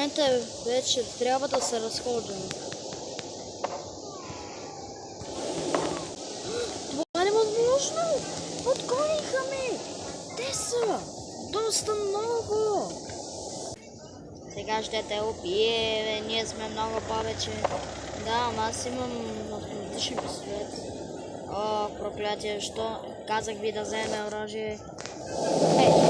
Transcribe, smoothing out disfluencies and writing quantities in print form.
момента вече трябва да се разходим. Това е невъзможно! Отгониха ме! Те са доста много! Сега ще те убие, ние сме много повече. Да, ама аз имам автоматичен пистолет. О, проклятие, що казах ви да вземе оръжие. Ей!